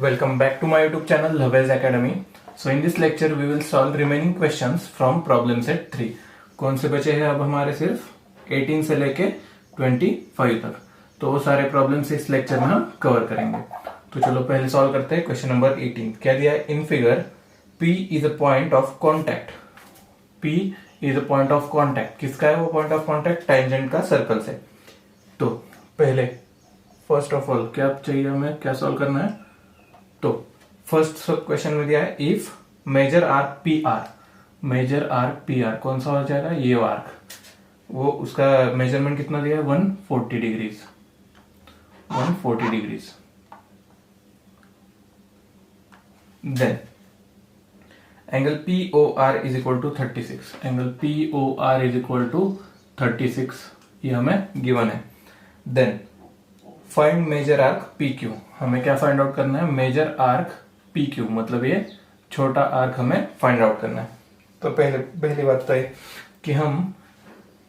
Welcome back to my YouTube channel Lovell's Academy. So in this lecture we will solve remaining questions from problem set 3. कौन से बचे हैं अब हमारे सिर्फ 18 से लेके 25 तक, तो वो सारे प्रॉब्लम्स इस लेक्चर में हम कवर करेंगे. तो चलो पहले सॉल्व करते हैं. क्वेश्चन नंबर 18 क्या दिया है in figure. P is a point of contact. P is a point of contact. किसका है वो पॉइंट ऑफ कॉन्टैक्ट? टेंजेंट का सर्कल से. तो पहले फर्स्ट ऑफ ऑल क्या चाहिए हमें, क्या सॉल्व करना है. तो फर्स्ट सब क्वेश्चन में दिया है if major arc P R. Major arc P R कौन सा हो जाएगा, ये आर्क. वो उसका मेजरमेंट कितना दिया है 140 degrees. 140 degrees. Then angle P O R is equal to 36. Angle P O R is equal to 36 ये हमें गिवन है. Then find major arc P Q. हमें क्या फाइंड आउट करना है, मेजर आर्क पी क्यू, मतलब ये छोटा आर्क हमें फाइंड आउट करना है. तो पहली बात तो है कि हम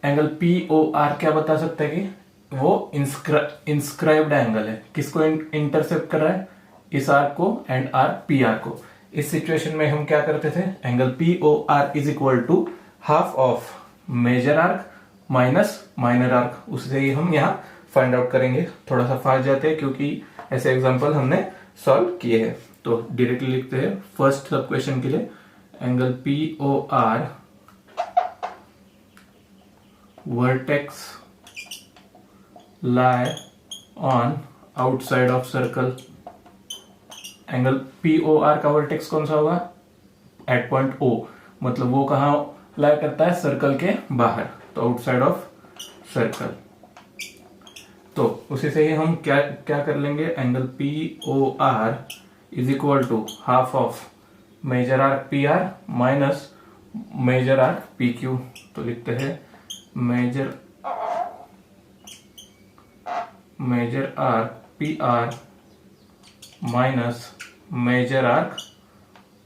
एंगल पी ओ आर क्या बता सकते हैं कि वो इंस्क्राइब्ड एंगल है. किसको इंटरसेप्ट कर रहा है, इस आर्क को एंड आर्क पी आर को. इस सिचुएशन में हम क्या करते थे, angle P O R is equal to half of major arc minus minor arc. उससे ही हम यहाँ फाइंड आउट करेंगे. थोड़ा सा फास्ट जाते हैं क्योंकि ऐसे एग्जांपल हमने सॉल्व किए हैं. तो डायरेक्टली लिखते हैं फर्स्ट सब क्वेश्चन के लिए. Angle P O R vertex lie on outside of circle. Angle P O R का वर्टेक्स कौन सा होगा, एट पॉइंट ओ, मतलब वो कहाँ लाई करता है, सर्कल के बाहर. तो आउटसाइड ऑफ सर्कल. तो उसी से ही हम क्या क्या कर लेंगे, angle P O R is equal to half of major arc P R minus major arc P Q. तो लिखते हैं major arc P R minus major arc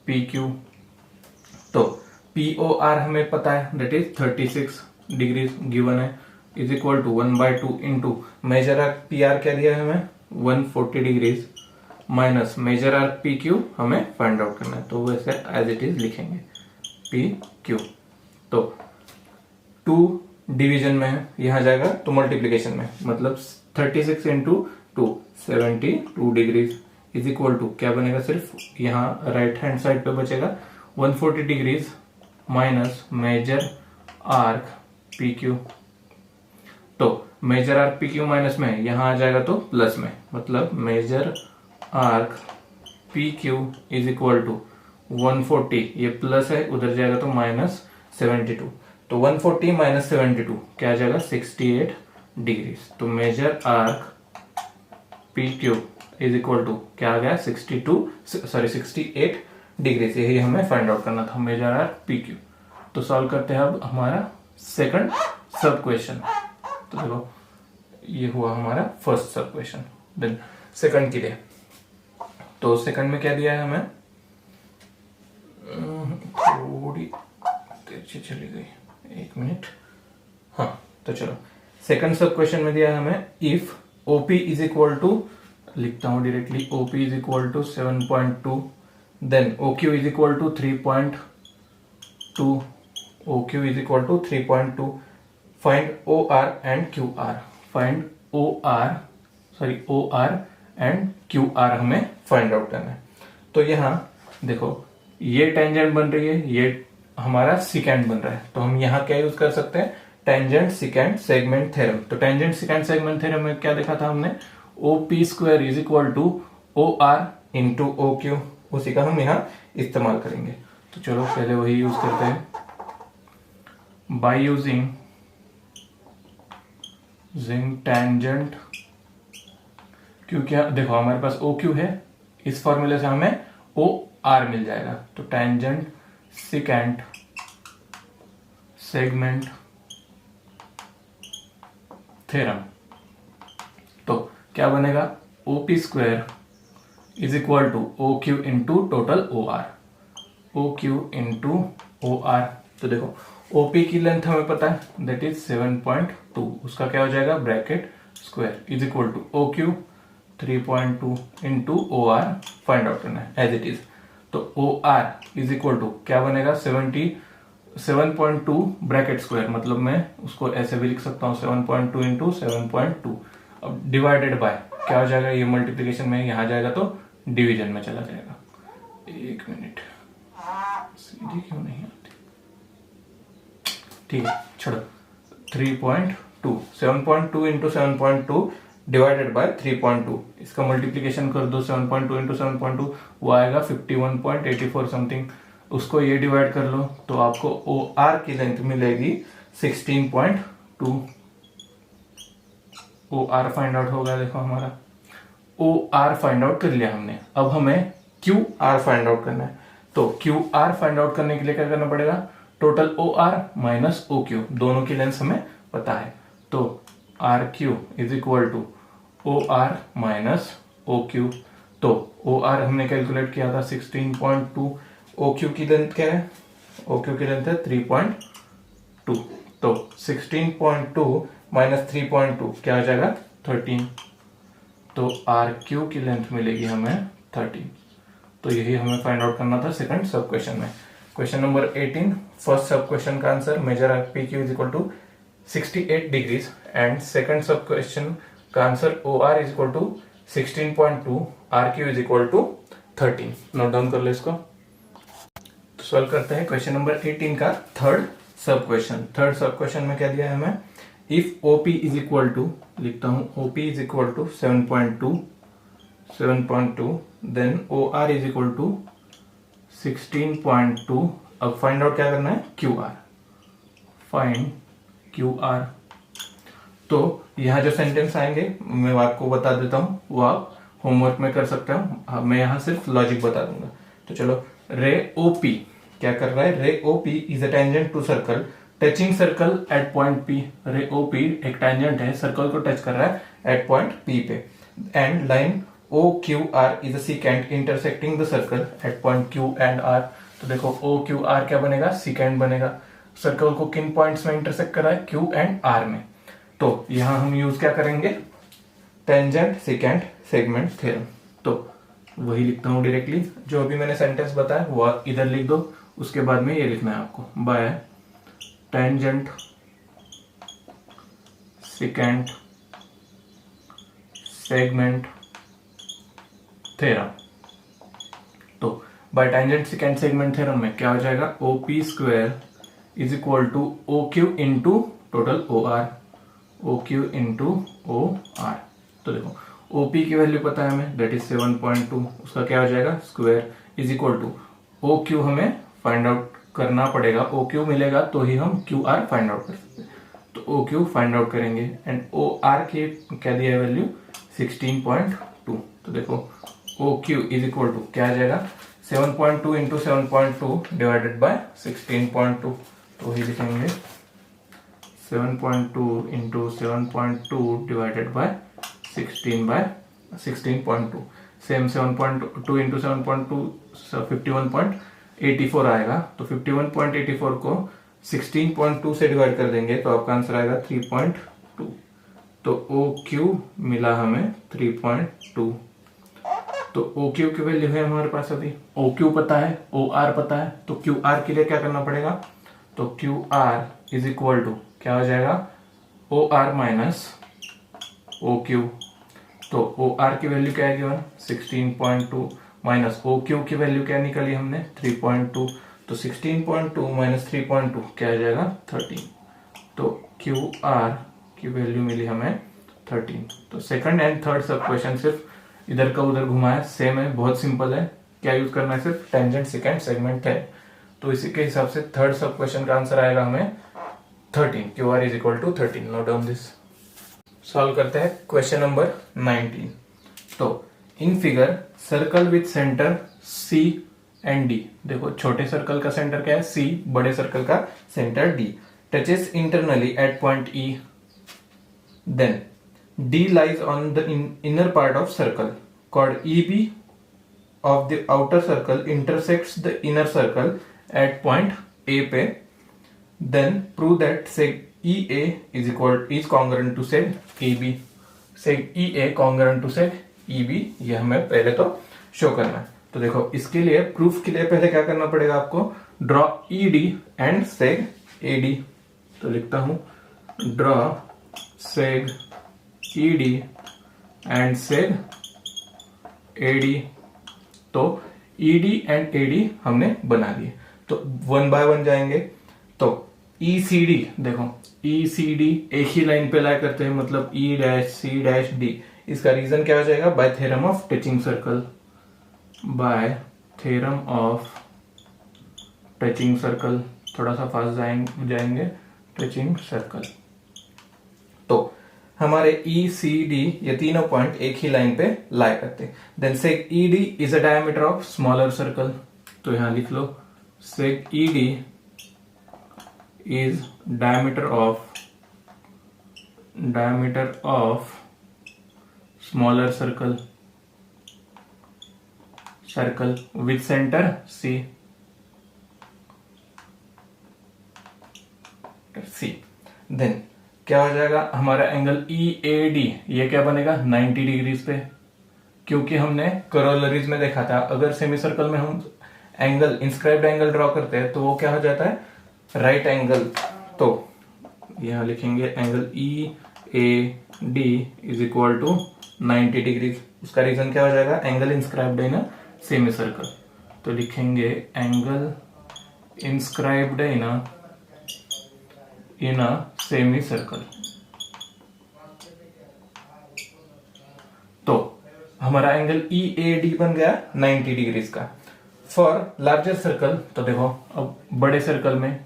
P Q. तो पी ओ आर हमें पता है दैट इज 36 डिग्रीज गिवन है, is equal to 1/2 into major arc P R क्या दिया है हमें 140 degrees minus major arc P Q हमें फाइंड आउट करना है. तो वैसे एज इट इज लिखेंगे पी क्यू. तो 2 डिवीजन में है, यहां जाएगा तो मल्टीप्लीकेशन में, मतलब 36 into 2 72 degrees is equal to क्या बनेगा, सिर्फ यहाँ राइट हैंड साइड पे बचेगा 140 degrees minus major arc P Q. तो major arc P Q minus में यहां आ जाएगा तो प्लस में, मतलब major arc P Q is equal to 140, ये प्लस है उधर जाएगा तो माइनस 72. तो 140 माइनस 72 क्या आ जाएगा 68 डिग्रीज. तो major arc P Q is equal to क्या आ गया 68 डिग्रीज. यही हमें फाइंड आउट करना था, मेजर आर्क पी क्यू. तो सॉल्व करते हैं अब हमारा सेकंड सब क्वेश्चन. तो देखो ये हुआ हमारा first sub question. Then second के लिए, तो सेकंड में क्या दिया है हमें, थोड़ी तेजी चली गई, एक मिनट. हाँ तो चलो सेकंड सब क्वेश्चन में दिया है हमें if OP is equal to, लिखता हूं directly, OP is equal to 7.2, then OQ is equal to 3.2, OQ is equal to 3.2. Find O R and Q R. Find O R and Q R हमें find out करना है. तो यहां देखो ये tangent बन रही है, ये हमारा सिकेंड बन रहा है. तो हम यहाँ क्या यूज कर सकते हैं, टेंजेंट सिकेंड सेगमेंट थ्योरम. तो टेंजेंट सिकेंड सेगमेंट थ्योरम में क्या देखा था हमने, O P square is equal to O R into O Q. उसी का हम यहाँ इस्तेमाल करेंगे. तो चलो पहले वही यूज करते हैं. बाय यूजिंग टेंजेंट, क्योंकि देखो हमारे पास ओ क्यू है, इस फॉर्मूले से हमें ओ आर मिल जाएगा. तो टेंजेंट सिकेंट सेगमेंट थ्योरम. तो क्या बनेगा, O P square is equal to O Q into total O R. O Q into O R. तो देखो ओपी की लेंथ हमें पता है दैट इज 7.2, उसका क्या हो जाएगा bracket square is equal to O Q 3.2 into O R find out करना है एज इट इज। तो O R is equal to क्या बनेगा 7.2 ब्रैकेट स्क्वायर, मतलब मैं उसको ऐसे भी लिख सकता हूँ 7.2 इंटू 7.2। अब डिवाइडेड बाय क्या हो जाएगा, ये मल्टीप्लीकेशन में यहाँ जाएगा तो डिवीजन में चला जाएगा। एक मिनट, सीधी क्यों नहीं आती, ठीक है छोड़ो। 3.2 7.2 इंटू 7.2 डिवाइडेड बाय 3.2, इसका मल्टीप्लीकेशन कर दो 7.2 इंटू 7.2, वो आएगा 51.84 समथिंग। उसको ये डिवाइड कर लो तो आपको ओ आर की लेंथ मिलेगी 16.2। ओ आर फाइंड आउट होगा, देखो हमारा ओ आर फाइंड आउट कर लिया हमने। अब हमें क्यू आर फाइंड आउट करना है। तो क्यू आर फाइंड आउट करने के लिए क्या करना पड़ेगा, total O R minus O Q, दोनों की लेंथ हमें पता है। तो R Q is equal to O R minus O Q. तो ओ आर हमने कैलकुलेट किया था 16.2, ओ क्यू की लेंथ क्या है, ओ क्यू की लेंथ है 3.2। तो 16.2 माइनस 3.2 क्या हो जाएगा 13। तो आर क्यू की लेंथ मिलेगी हमें 13। तो यही हमें फाइंड आउट करना था सेकंड सब क्वेश्चन में। Question number 18 first sub question का answer major arc P Q is equal to 68 degrees and second sub question का answer O R is equal to 16.2, R Q is equal to 13। Note down कर लो इसको। तो solve करते हैं question number 18 का third सब क्वेश्चन। थर्ड सब क्वेश्चन में क्या दिया है हमें, if OP is equal to, लिखता हूं OP is equal to 7.2 then O R is equal to 16.2। अब फाइंड आउट क्या करना है, Q R, find Q R. तो यहां जो सेंटेंस आएंगे मैं आपको बता देता हूं, वो आप होमवर्क में कर सकते हो, मैं यहां सिर्फ लॉजिक बता दूंगा। तो चलो, रे ओपी क्या कर रहा है, ray OP is a tangent to circle touching circle at point P. Ray OP एक टेंजेंट है, सर्कल को टच कर रहा है एट पॉइंट पी पे। And line O Q R is a secant intersecting the circle at point Q and R. तो देखो O Q are क्या बनेगा, सीकेंट बनेगा। सर्कल को किन पॉइंट्स में इंटरसेक्ट कर रहा है, क्यू एंड आर में। तो यहां हम यूज क्या करेंगे, टेंजेंट सीकेंट सेगमेंट थ्योरम। तो वही लिखता हूं डायरेक्टली, जो अभी मैंने सेंटेंस बताया वो इधर लिख दो, उसके बाद में ये लिखना है आपको, by tangent secant segment theorem. तो by tangent secant segment theorem में क्या हो जाएगा, O P square is equal to O Q into total O R, O Q into O R. तो देखो ओपी की वैल्यू पता है हमें, दैट इज 7.2, उसका क्या हो जाएगा square is equal to O Q हमें फाइंड आउट करना पड़ेगा, ओ क्यू मिलेगा तो ही हम क्यू आर फाइंड आउट कर सकते हैं। तो ओ क्यू फाइंड आउट करेंगे एंड ओ आर की क्या दिया है वैल्यू 16.2। तो देखो O Q is equal to क्या आ जाएगा 7.2 इंटू 7.2 डिवाइडेड बाय 16.2। तो वही लिखेंगे 7.2 into 7.2 divided by 16.2। Same 7.2 into 7.2 51.84 आएगा। तो 51.84 को 16.2 से डिवाइड कर देंगे तो आपका आंसर आएगा 3.2। तो ओ क्यू मिला हमें 3.2। तो ओ क्यू की वैल्यू है हमारे पास, अभी ओ क्यू पता है, ओ आर पता है, तो क्यू आर के लिए क्या करना पड़ेगा, तो Q R is equal to क्या हो जाएगा, O R minus O Q. तो ओ आर की वैल्यू क्या है 16.2 माइनस ओ क्यू की वैल्यू क्या निकाली हमने 3.2। तो 16.2 माइनस 3.2 क्या आ जाएगा 13। तो क्यू आर की वैल्यू मिली हमें 13। तो सेकंड एंड थर्ड सब क्वेश्चन सिर्फ इधर का उधर घुमाया, सेम है, बहुत सिंपल है। क्या यूज करना है, सिर्फ टेंजेंट सेकंड सेगमेंट है। तो इसी के हिसाब से थर्ड सब क्वेश्चन का आंसर आएगा हमें 13, Q R is equal to 13। Note down this. Solve करते हैं क्वेश्चन नंबर 19। तो in figure circle with centre C and D, देखो छोटे सर्कल का सेंटर क्या है सी, बड़े सर्कल का centre D, touches internally at point E, then D lies on the inner part of circle, called E B of the outer circle intersects the inner circle at point A पे, then prove that seg EA is congruent to seg AB, seg EA congruent to seg EB, ये हमें पहले तो show करना है। तो देखो इसके लिए प्रूफ के लिए पहले क्या करना पड़ेगा आपको, ड्रॉ ED एंड सेग AD। तो लिखता हूं ड्रॉ सेग ED एंड सेग AD। तो ED एंड AD हमने बना लिए, तो 1 बाय 1 जाएंगे। तो ECD देखो, ECD एक ही लाइन पे लाई करते हैं, मतलब E', C', D। इसका रीजन क्या हो जाएगा, bye theorem of touching circle, bye theorem of touching circle. थोड़ा सा फास्ट जाएंगे, टचिंग सर्कल। तो हमारे ECD ये तीनों पॉइंट एक ही लाइन पे लाई करते हैं। Then seg ED is a diameter of smaller circle. तो यहां लिख लो seg ED is diameter of smaller circle with centre C। Then क्या हो जाएगा हमारा एंगल EAD, ये क्या बनेगा 90 डिग्रीज पे, क्योंकि हमने करोलरीज में देखा था अगर सेमी सर्कल में हम एंगल इंस्क्राइब्ड एंगल ड्रॉ करते हैं तो वो क्या हो जाता है, राइट एंगल। तो यहां लिखेंगे angle EAD is equal to 90 degrees. उसका रीजन क्या हो जाएगा, angle inscribed in semi circle. तो लिखेंगे angle inscribed in a semi circle. तो हमारा एंगल EAD बन गया 90 डिग्रीज का। फॉर लार्जर सर्कल, तो देखो अब बड़े सर्कल में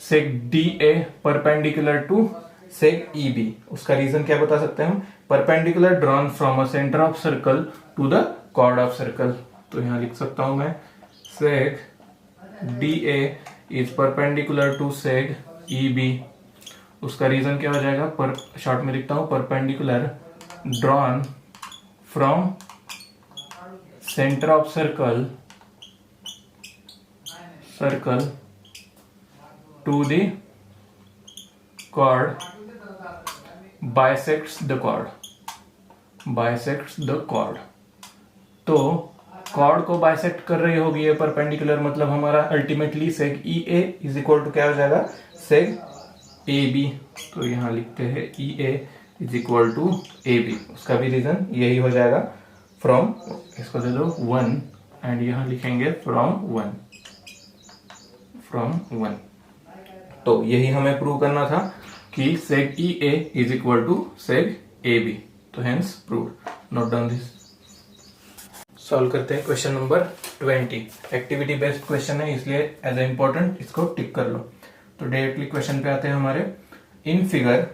seg DA perpendicular to seg EB। उसका रीजन क्या बता सकते हैं हम, perpendicular drawn from a centre of circle to the chord of circle. तो यहां लिख सकता हूं मैं seg DA is perpendicular to seg EB। उसका रीजन क्या हो जाएगा, पर शॉर्ट में लिखता हूं perpendicular drawn from centre of circle to the chord bisects the chord। तो कॉर्ड को बाइसेक्ट कर रही होगी ये परपेंडिकुलर, मतलब हमारा ultimately seg EA is equal to क्या हो जाएगा, सेग AB। तो यहां लिखते हैं EA is equal to AB। उसका भी रीजन यही हो जाएगा, फ्रॉम, इसको दे दो 1 एंड यहां लिखेंगे फ्रॉम 1। तो यही हमें प्रूव करना था कि seg EA is equal to seg AB। तो hence prove. Note down this. Solve करते हैं question number 20। Activity based question है इसलिए एज ए इंपॉर्टेंट इसको टिक कर लो। तो डायरेक्टली क्वेश्चन पे आते हैं हमारे। In figure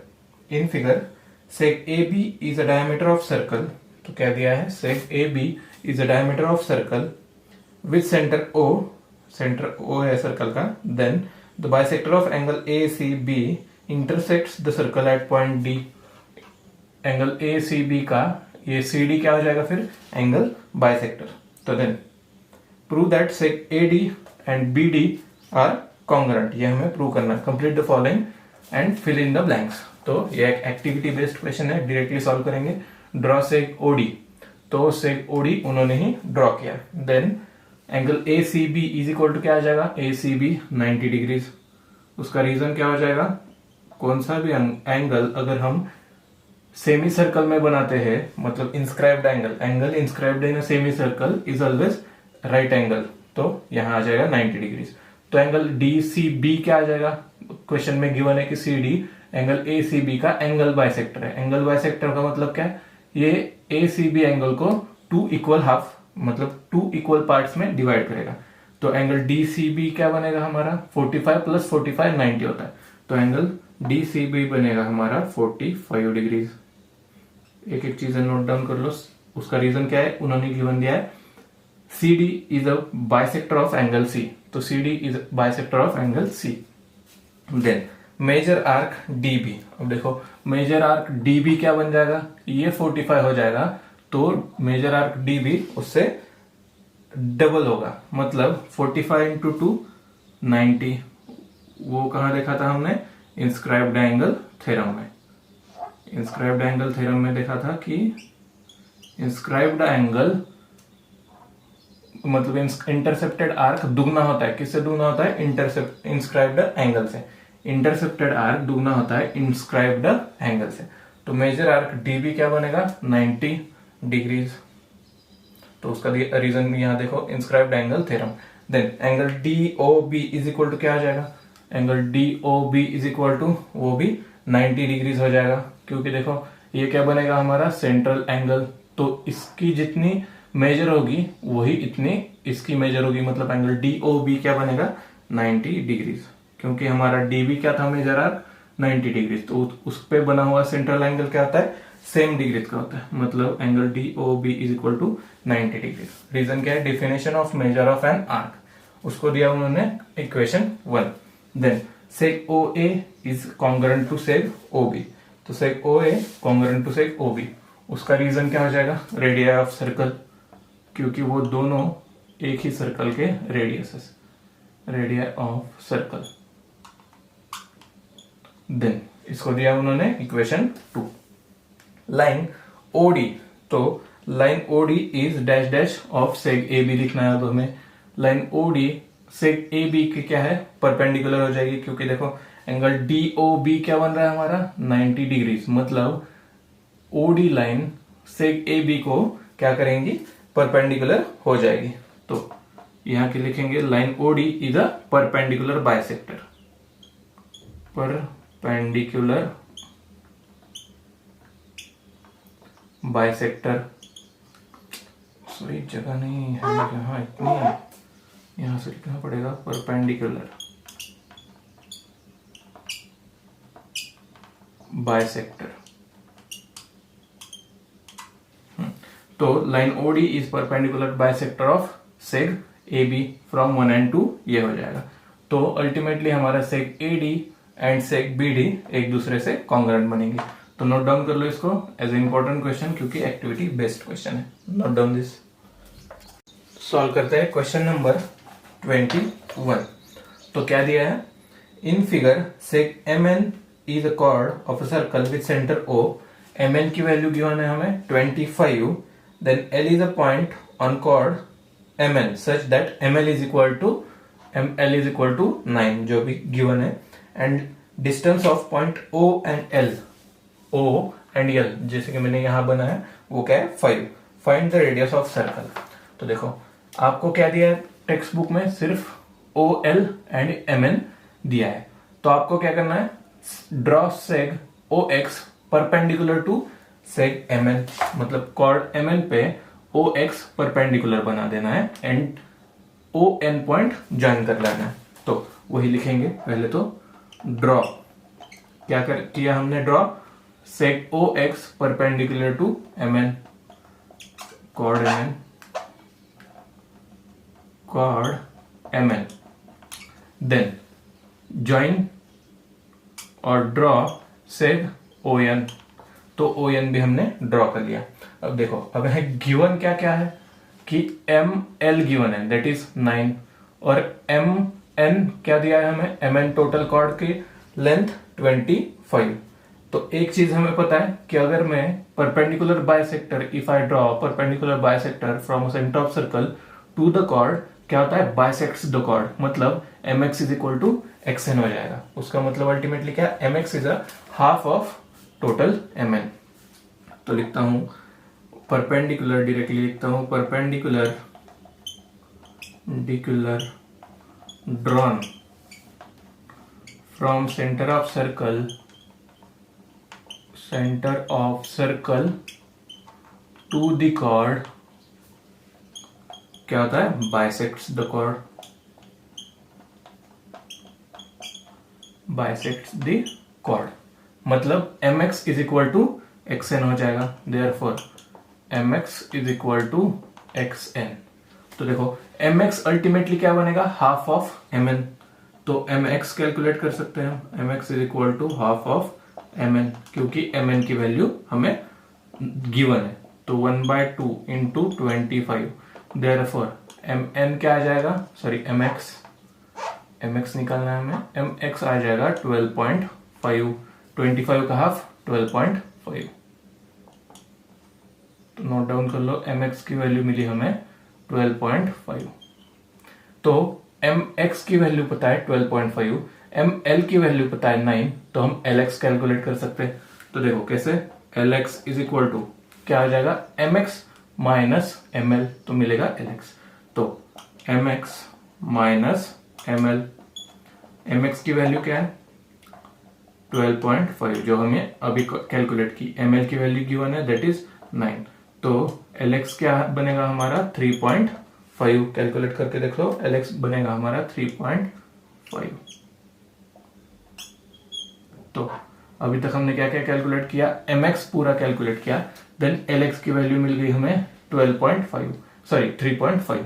seg AB is a diameter of circle. तो क्या दिया है, seg AB is a diameter of circle with centre O है सर्कल का। Then the bisector of angle ACB intersects the circle at point D। Angle ACB का ये CD क्या हो जाएगा फिर, एंगल बाइसेक्टर। तो then prove that seg AD and BD are congruent. ये हमें प्रूव करना है। Complete the following and fill in the blanks. तो ये एक एक्टिविटी बेस्ड क्वेश्चन है, डायरेक्टली सॉल्व करेंगे। Draw seg OD। तो सेग OD उन्होंने ही ड्रॉ किया। Then angle ACB is equal to क्या आ जाएगा, ACB 90 डिग्रीज। उसका रीजन क्या हो जाएगा, कौन सा भी एंगल अगर हम सेमी सर्कल में बनाते हैं, मतलब inscribed angle inscribed in semi circle is always right angle. तो यहां आ जाएगा 90 डिग्रीज। तो एंगल DCB क्या आ जाएगा, क्वेश्चन में गिवन है कि CD एंगल ACB का एंगल बाइसेक्टर है। एंगल बाइसेक्टर का मतलब क्या है, ये ACB एंगल को 2 इक्वल हाफ, मतलब 2 इक्वल पार्ट्स में डिवाइड करेगा। तो एंगल DCB क्या बनेगा हमारा, 45 प्लस 45 90 होता है। तो एंगल DCB बनेगा हमारा 45 डिग्रीज। एक एक चीजें नोट डाउन कर लो। उसका रीजन क्या है, उन्होंने गिवन दिया है CD is a bisector of angle C। तो CD is bisector of angle C। Then major arc DB। अब देखो मेजर आर्क DB क्या बन जाएगा, ये 45 हो जाएगा। तो मेजर आर्क DB उससे डबल होगा, मतलब 45 इंटू 2 90। वो कहां देखा था हमने, इंस्क्राइब्ड एंगल थ्योरम में। इंस्क्राइब्ड एंगल थ्योरम में देखा था कि इंस्क्राइब्ड एंगल मतलब इंटरसेप्टेड आर्क दुगना होता है, किससे दुगना होता है? इंस्क्राइब्ड एंगल से। इंटरसेप्टेड आर्क दुगना होता है इंस्क्राइब्ड एंगल से। तो मेजर आर्क डीबी क्या बनेगा? 90 डिग्रीज। तो उसका रीजन यहां देखो, inscribed angle theorem. Then angle DOB is equal to क्या आ जाएगा? Angle DOB is equal to वो भी 90 डिग्रीज हो जाएगा, क्योंकि देखो ये क्या बनेगा हमारा? Central angle. तो इसकी जितनी मेजर होगी वही इतनी इसकी मेजर होगी, मतलब एंगल डीओबी क्या बनेगा? 90 डिग्रीज, क्योंकि हमारा डीबी क्या था? Major arc 90 degrees. तो उस पे बना हुआ सेंट्रल एंगल क्या होता है? सेम डिग्रीज का होता है, मतलब angle DOB is equal to 90 degrees. Reason क्या है? Definition of measure of an arc, उसको दिया उन्होंने equation 1। Then seg O A is congruent to seg O B. तो seg O A congruent to seg O B, उसका reason क्या हो जाएगा? रेडियस ऑफ सर्कल, क्योंकि वो दोनों एक ही सर्कल के radius, radius of circle. Then इसको दिया उन्होंने इक्वेशन 2। लाइन ओडी, तो line OD is dash dash of seg A B लिखना है अब हमें। Line OD seg A B की क्या है? परपेंडिकुलर हो जाएगी, क्योंकि देखो एंगल डी ओ बी क्या बन रहा है हमारा? 90 डिग्रीज, मतलब OD line seg A B को क्या करेंगी? परपेंडिकुलर हो जाएगी। तो यहां के लिखेंगे line OD is a perpendicular bisector. Perpendicular bisector, सही जगह नहीं है यहाँ इतनी, यहां से लिखना पड़ेगा परपेंडिकुलर बाइसेक्टर। तो line OD is perpendicular bisector of seg A B from 1 and 2, ये हो जाएगा। तो अल्टीमेटली हमारा seg A D and seg B D एक दूसरे से कॉन्ग्रुएंट बनेंगे। तो नोट डाउन कर लो इसको एज ए इंपॉर्टेंट क्वेश्चन, क्योंकि एक्टिविटी बेस्ड क्वेश्चन है। Note down this. सॉल्व करते हैं क्वेश्चन नंबर 21। तो क्या दिया है? In figure seg M N is a chord of a circle with centre O. M N की वैल्यू गिवन है हमें 25। Then L is a point on chord M N such that M L is equal to 9, जो भी given है। And distance of point O and L, O and L जैसे कि मैंने यहां बनाया वो क्या है? 5। Find the radius of circle. तो देखो आपको क्या दिया है टेक्स्ट बुक में? सिर्फ O L and M N दिया है। तो आपको क्या करना है? Draw seg O X perpendicular to seg M N, मतलब कॉर्ड एम एन पे ओ एक्स परपेंडिकुलर बना देना है and O N point join कर लेना है। तो वही लिखेंगे पहले। तो ड्रॉ क्या किया हमने? Draw seg O X perpendicular to M N, chord M N. Then join और ड्रॉ सेग ओ एन। तो ओ एन भी हमने ड्रॉ कर लिया। अब देखो अब है गिवन क्या क्या है कि एम एल गिवन है दैट इज 9, और एम एन क्या दिया है हमें? एम एन टोटल कॉर्ड की लेंथ 25। तो एक चीज हमें पता है कि अगर मैं perpendicular bisector, if I draw perpendicular bisector from centre of circle to the chord, क्या होता है? बाइसेक्ट्स द कॉर्ड, मतलब M X is equal to X N हो जाएगा। उसका मतलब अल्टीमेटली क्या? M X is a half of total M N. तो लिखता हूं परपेंडिकुलर, डायरेक्टली लिखता हूं perpendicular drawn from centre of circle to the chord, क्या होता है? Bisects the chord, bisects the chord, मतलब M X is equal to X N हो जाएगा। Therefore M X is equal to X N. तो देखो एम एक्स अल्टीमेटली क्या बनेगा? Half of M N. तो एम एक्स कैलकुलेट कर सकते हैं हम, M X is equal to half of M N, क्योंकि एम एन की वैल्यू हमें गिवन है। तो 1/2 इंटू 25। देयरफॉर एम एन क्या आ जाएगा? सॉरी एम एक्स निकालना है हमें। एम एक्स आ जाएगा 12.5, 25 का हाफ 12.5। तो नोट डाउन कर लो, mx की वैल्यू मिली हमें 12.5। तो mx की वैल्यू पता है 12.5, ml की वैल्यू पता है 9, तो हम lx कैलकुलेट कर सकते हैं। तो देखो कैसे, lx इज इक्वल टू क्या आ जाएगा, mx माइनस ml, तो मिलेगा lx। तो mx माइनस ml, mx की वैल्यू क्या है 12.5 जो हमें अभी कैलकुलेट की, ml की वैल्यू गिवन है दैट इज 9, तो lx क्या बनेगा हमारा 3.5, कैलकुलेट करके देख लो, lx बनेगा हमारा 3.5। तो अभी तक हमने क्या क्या कैलकुलेट किया, mx पूरा कैलकुलेट किया, देन lx की वैल्यू मिल गई हमें 3.5।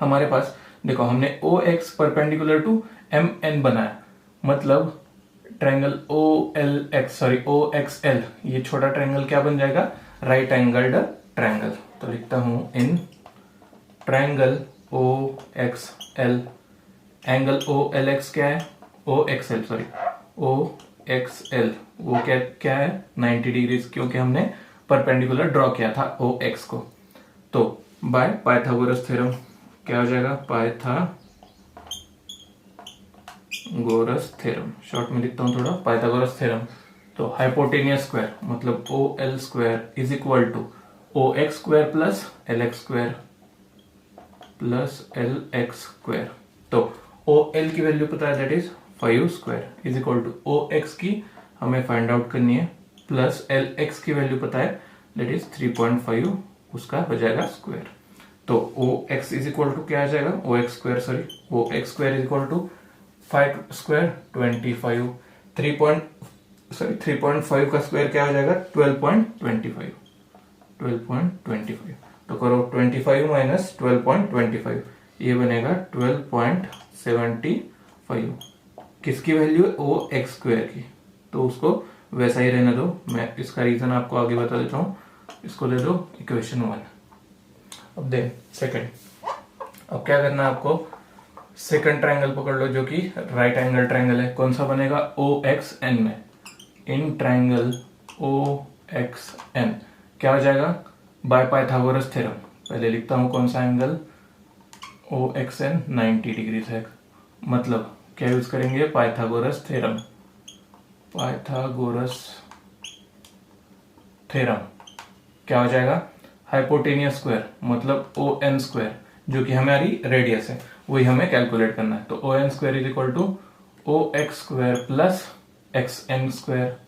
हमारे पास देखो हमने OX परपेंडिकुलर टू MN बनाया, मतलब ट्रायंगल OXL, ये छोटा ट्रायंगल क्या बन जाएगा, राइट एंगल्ड ट्रायंगल। तो लिखता हूं in triangle OXL, angle OLX क्या है, OXL वो क्या है 90 डिग्री, क्योंकि हमने परपेंडिकुलर ड्रॉ किया था OX को। तो बाय पाइथागोरस थ्योरम क्या हो जाएगा, पाइथागोरस थ्योरम, शॉर्ट में लिखता हूं थोड़ा, पाइथागोरस थ्योरम। तो हाइपोटेनियस स्क्वायर मतलब OL square is equal to OX square plus LX square plus LX square. तो OL की वैल्यू पता है that is 5 square is equal to OX की हमें फाइंड आउट करनी है, प्लस LX की वैल्यू पता है दैट इज 3.5, उसका हो जाएगा स्क्वायर। तो OX इज इक्वल टू क्या आ जाएगा, OX square is equal to 5 square 25, 3.5 का स्क्वायर क्या हो जाएगा 12.25। तो करो 25 माइनस 12.25, ये बनेगा 12.75। किसकी वैल्यू है, OX स्क्वायर की, तो उसको वैसा ही रहने दो, मैं इसका रीजन आपको आगे बता देता हूं। इसको ले दो इक्वेशन 1। अब देन सेकंड, अब क्या करना है आपको, सेकंड ट्रायंगल पकड़ लो जो कि राइट एंगल ट्रायंगल है, कौन सा बनेगा OXN में, इन ट्रायंगल OXN क्या हो जाएगा, बाय पाइथागोरस थ्योरम, पहले लिखता हूं कौन सा एंगल OXN 90 डिग्री है, मतलब क्या यूज करेंगे, पाइथागोरस थ्योरम। क्या हो जाएगा, हाइपोटेनियस स्क्वायर मतलब ON स्क्वायर, जो कि हमारी रेडियस है, वही हमें कैलकुलेट करना है। तो ON square is equal to OX square plus XN square.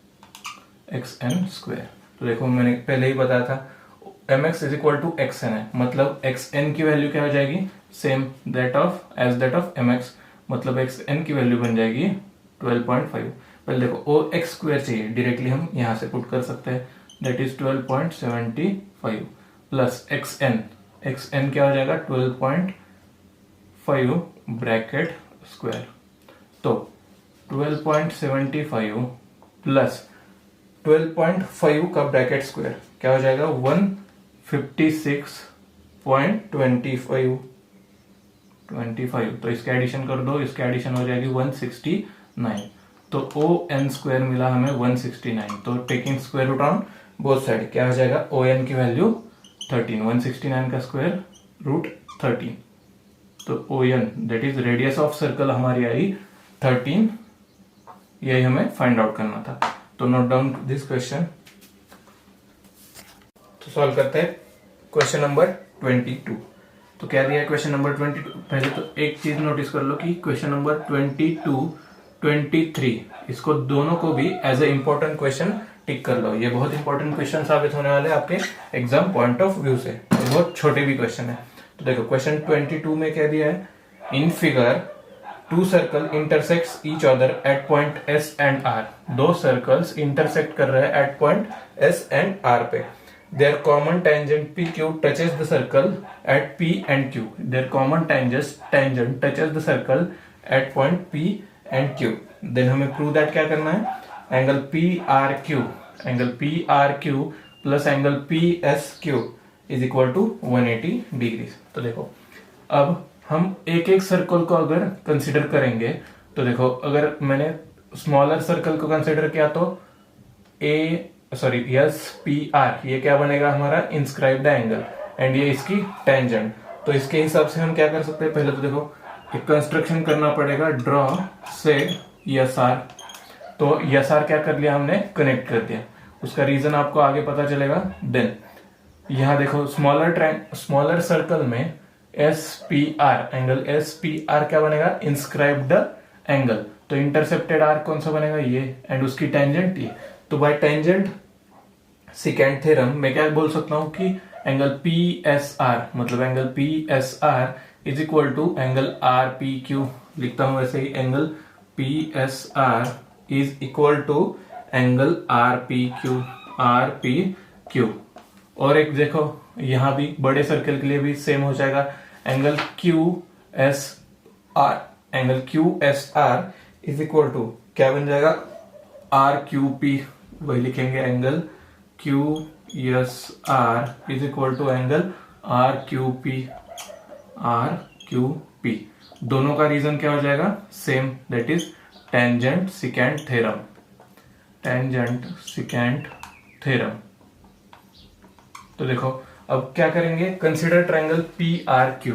तो देखो मैंने पहले ही बताया था mx is equal to XN है, मतलब XN की वैल्यू क्या हो जाएगी, सेम दैट ऑफ mx, मतलब XN की वैल्यू बन जाएगी 12.5। पहले देखो OX स्क्वायर चाहिए, डायरेक्टली हम यहां से पुट कर सकते हैं, दैट इज 12.75 प्लस XN क्या हो जाएगा 12.5 ब्रैकेट स्क्वायर। तो 12.75 प्लस 12.5 का ब्रैकेट स्क्वायर क्या हो जाएगा 156.25। तो इसका एडिशन कर दो, इसका एडिशन हो जाएगी 169। तो ON स्क्वायर मिला हमें 169। तो taking square root on both side क्या हो जाएगा, ON की वैल्यू 13, 169 का स्क्वायर रूट 13। तो ON that is radius of circle हमारी आई 13, यही हमें फाइंड आउट करना था। तो नोट डाउन दिस क्वेश्चन। तो सॉल्व करते हैं क्वेश्चन नंबर 22। तो क्या दिया है क्वेश्चन नंबर 22, पहले तो एक चीज नोटिस कर लो कि क्वेश्चन नंबर 22, 23 इसको दोनों को भी as a important question tick कर लो, ये बहुत इंपॉर्टेंट क्वेश्चन साबित होने वाले आपके एग्जाम पॉइंट ऑफ व्यू से, बहुत छोटे भी क्वेश्चन है। तो देखो क्वेश्चन 22 में क्या दिया है, in figure two circle intersects each other at point S and R, दो सर्कल्स इंटरसेक्ट कर रहे हैं at point S and R पे। Their common tangent PQ touches the circle at P and Q. Their common tangent touches the circle at point P and Q. Then हमें prove that क्या करना है, angle PRQ plus angle PSQ is equal to 180 degree. तो देखो अब हम एक एक सर्कल को अगर कंसिडर करेंगे, तो देखो अगर मैंने स्मॉलर सर्कल को कंसिडर किया तो सॉरी यस पी आर, ये क्या बनेगा हमारा इंस्क्राइब्ड एंगल, एंड ये इसकी टेंजेंट। तो इसके हिसाब से हम क्या कर सकते हैं, पहले तो देखो एक कंस्ट्रक्शन करना पड़ेगा, ड्रॉ से यस आर। तो यस आर क्या कर लिया हमने, कनेक्ट कर दिया, उसका रीजन आपको आगे पता चलेगा। देन यहां देखो स्मॉलर सर्कल में S P R angle, S P R क्या बनेगा, इंस्क्राइब्ड एंगल। तो इंटरसेप्टेड आर कौन सा बनेगा, ये, एंड उसकी टेंजेंट ये। तो बाय टेंजेंट सेकेंड थ्योरम मैं क्या बोल सकता हूं कि एंगल पी एस आर, मतलब angle P S R is equal to angle R P Q. लिखता हूं वैसे ही, angle P S R is equal to angle R P Q, R P Q. और एक देखो यहां भी बड़े सर्कल के लिए भी सेम हो जाएगा, angle Q S R, angle Q S R is equal to क्या बन जाएगा, आर क्यू पी। वही लिखेंगे, angle Q S R is equal to angle R Q P, R Q P. दोनों का रीजन क्या हो जाएगा, same, that is tangent secant theorem, tangent secant theorem. तो देखो अब क्या करेंगे, consider triangle P R Q.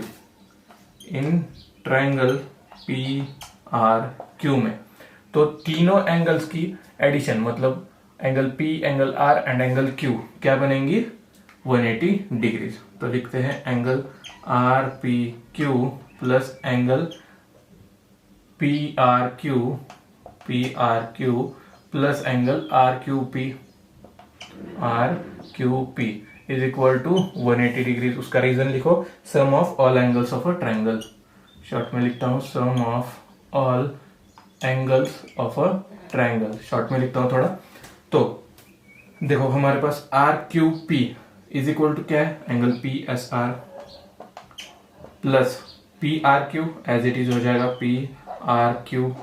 In triangle P R Q में तो तीनों एंगल्स की एडिशन, मतलब angle P, angle R and angle Q क्या बनेंगी, 180 डिग्रीज। तो लिखते हैं angle R P Q plus angle P R Q plus angle R Q P is equal to 180 degrees. उसका रीजन लिखो, sum of all angles of a triangle. Short में लिखता हूं sum of all angles of a triangle, short में लिखता हूं थोड़ा। तो देखो हमारे पास R Q P is equal to क्या है, angle P S R plus P R Q as it is हो जाएगा P R Q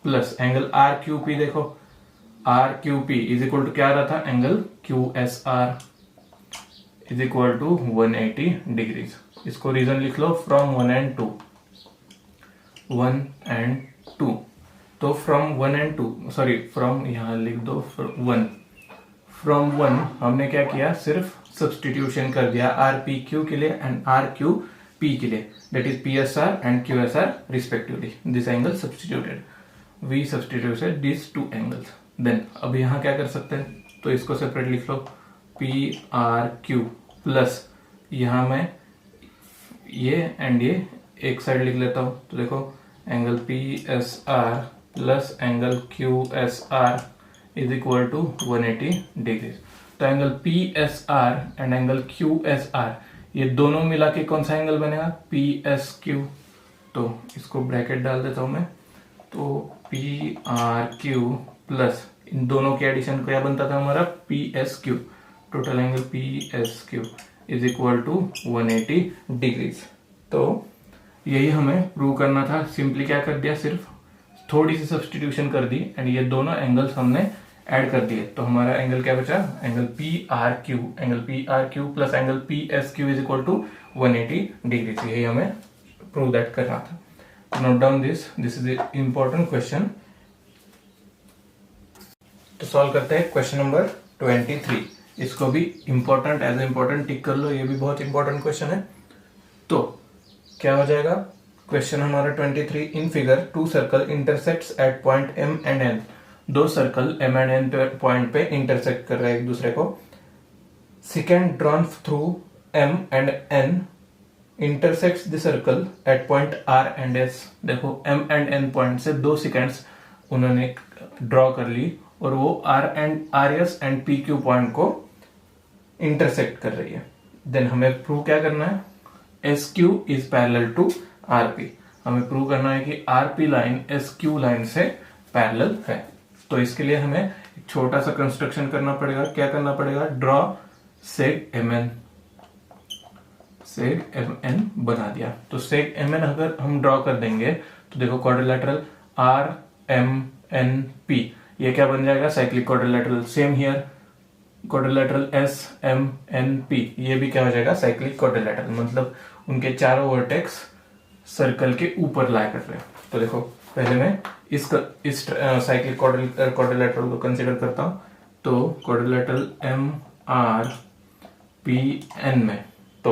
plus angle R Q P. देखो R Q P is equal to क्या आ रहा था, angle Q S R is equal to 180 degrees. इसको reason लिख लो, फ्रॉम 1 and 2। तो फ्रॉम 1 and 2, सॉरी फ्रॉम, यहां लिख दो 1। फ्रॉम 1 हमने क्या किया, सिर्फ सब्सटीट्यूशन कर दिया आर पी क्यू के लिए एंड आर क्यू पी के लिए, that is P S R and Q S R respectively. This angle substituted, we substituted this two angles. Then अब यहां क्या कर सकते हैं, तो इसको सेपरेट लिख लो, पी आर क्यू प्लस यहां मैं ये एंड ये एक साइड लिख लेता हूं। तो देखो angle P S R plus angle Q S R is equal to 180 degree. तो angle P S R and angle Q S R ये दोनों मिला के कौन सा एंगल बनेगा, पी एस क्यू। तो इसको ब्रैकेट डाल देता हूं मैं, तो पी आर क्यू प्लस इन दोनों के एडिशन क्या बनता था हमारा, P S Q. Total angle P S Q is equal to 180 degrees. तो यही हमें प्रूव करना था। सिंपली क्या कर दिया, सिर्फ थोड़ी सी सब्सटीट्यूशन कर दी एंड ये दोनों एंगल्स हमने ऐड कर दिए। तो हमारा एंगल क्या बचा, angle P R Q plus angle P S Q is equal to 180 degrees. यही हमें प्रूव दैट करना था। Note down this is a important question. तो सॉल्व करते हैं क्वेश्चन नंबर 23। इसको भी इंपॉर्टेंट एज इंपॉर्टेंट टिक कर लो, ये भी बहुत इंपॉर्टेंट क्वेश्चन है। तो क्या हो जाएगा क्वेश्चन हमारा 23, in figure two circle intersects at point M and N. दो circle M and N point पे इंटरसेक्ट कर रहे हैं एक दूसरे को। Secant drawn through M and N intersects the circle at point R and S. देखो एम एंड एन पॉइंट से दो सेकेंड्स उन्होंने ड्रॉ कर ली और वो R S and P Q point को इंटरसेक्ट कर रही है। देन हमें प्रूव क्या करना है, S Q is parallel to R P. हमें प्रूव करना है कि R P line S Q line से पैरेलल है। तो इसके लिए हमें एक छोटा सा कंस्ट्रक्शन करना पड़ेगा। क्या करना पड़ेगा, ड्रॉ सेग एम एन बना दिया। तो सेग एम एन अगर हम ड्रॉ कर देंगे तो देखो quadrilateral R M N P, ये क्या बन जाएगा, cyclic quadrilateral. Same here quadrilateral S M N P, ये भी क्या हो जाएगा, साइक्लिक क्वाड्रिलेटरल। मतलब उनके चारों वर्टेक्स सर्कल के ऊपर ला कर रहे हैं। तो देखो पहले मैं इस साइक्लिक क्वाड्रिलेटरल को कंसीडर करता हूं। तो quadrilateral M R P N में, तो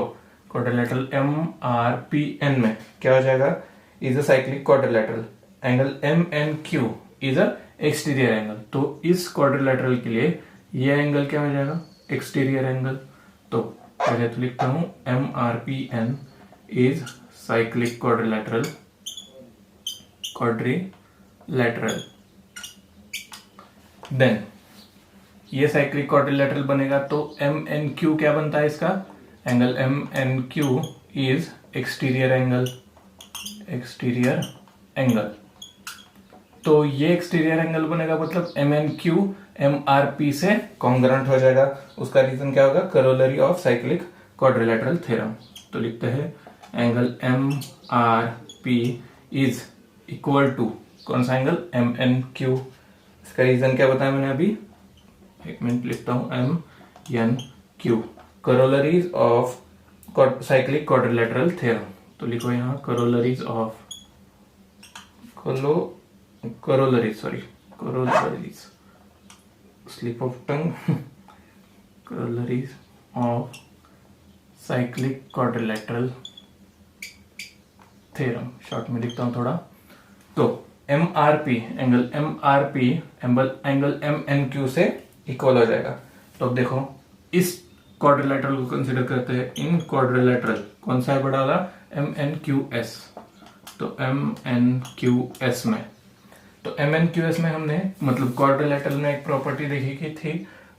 quadrilateral M R P N में क्या हो जाएगा, is a cyclic quadrilateral, angle M N Q is a exterior angle. तो इस क्वाड्रिलेटरल के लिए ये एंगल क्या हो जाएगा, एक्सटीरियर एंगल। तो पहले तो लिखता हूं M R P N is cyclic quadrilateral, then ये साइक्लिक क्वाड्रिलेटरल बनेगा तो एम एन क्यू क्या बनता है इसका, angle M N Q is exterior angle. तो ये एक्सटीरियर एंगल बनेगा, मतलब M N Q M R P से कॉन्ग्रुएंट हो जाएगा। उसका रीजन क्या होगा, corollary of cyclic quadrilateral theorem. तो लिखते हैं angle M R P is equal to कौन सा एंगल, एम एन क्यू। इसका रीजन क्या बताया मैंने अभी, एक मिनट लिखता हूं, M N Q, corollaries of cyclic quadrilateral theorem. तो लिखो यहां corollaries of corollaries, slip of tongue, corollaries of cyclic quadrilateral theorem, short में लिखता हूं थोड़ा। तो M R P angle angle M N Q से इक्वल हो जाएगा। तो अब देखो इस क्वाड्रिलेटरल को कंसीडर करते हैं, इन क्वाड्रिलेटरल कौन सा है बड़ा वाला, एम एन क्यू एस। तो एम एन क्यू एस में, तो एम एन क्यू एस में हमने मतलब क्वाड्रिलेटरल में एक प्रॉपर्टी देखी की थी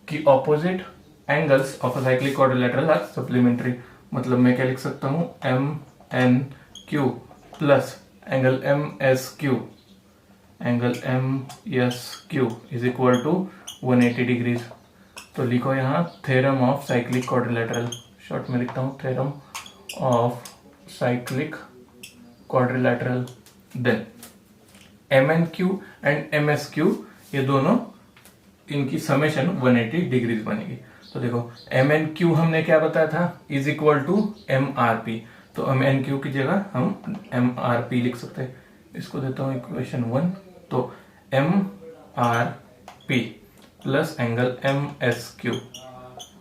कि opposite angles of a cyclic quadrilateral are supplementary. मतलब मैं क्या लिख सकता हूं, M N Q plus angle M S Q is equal to 180 degrees. तो लिखो यहाँ theorem of cyclic quadrilateral, short में लिखता हूँ theorem of cyclic quadrilateral. Then M N Q and M S Q, ये दोनों इनकी समेशन 180 डिग्रीज बनेगी। तो देखो एम एन क्यू हमने क्या बताया था, is equal to M R P. तो एम एन क्यू की जगह हम एम आर पी लिख सकते हैं। इसको देता हूं इक्वेशन 1। तो M R P plus angle M S Q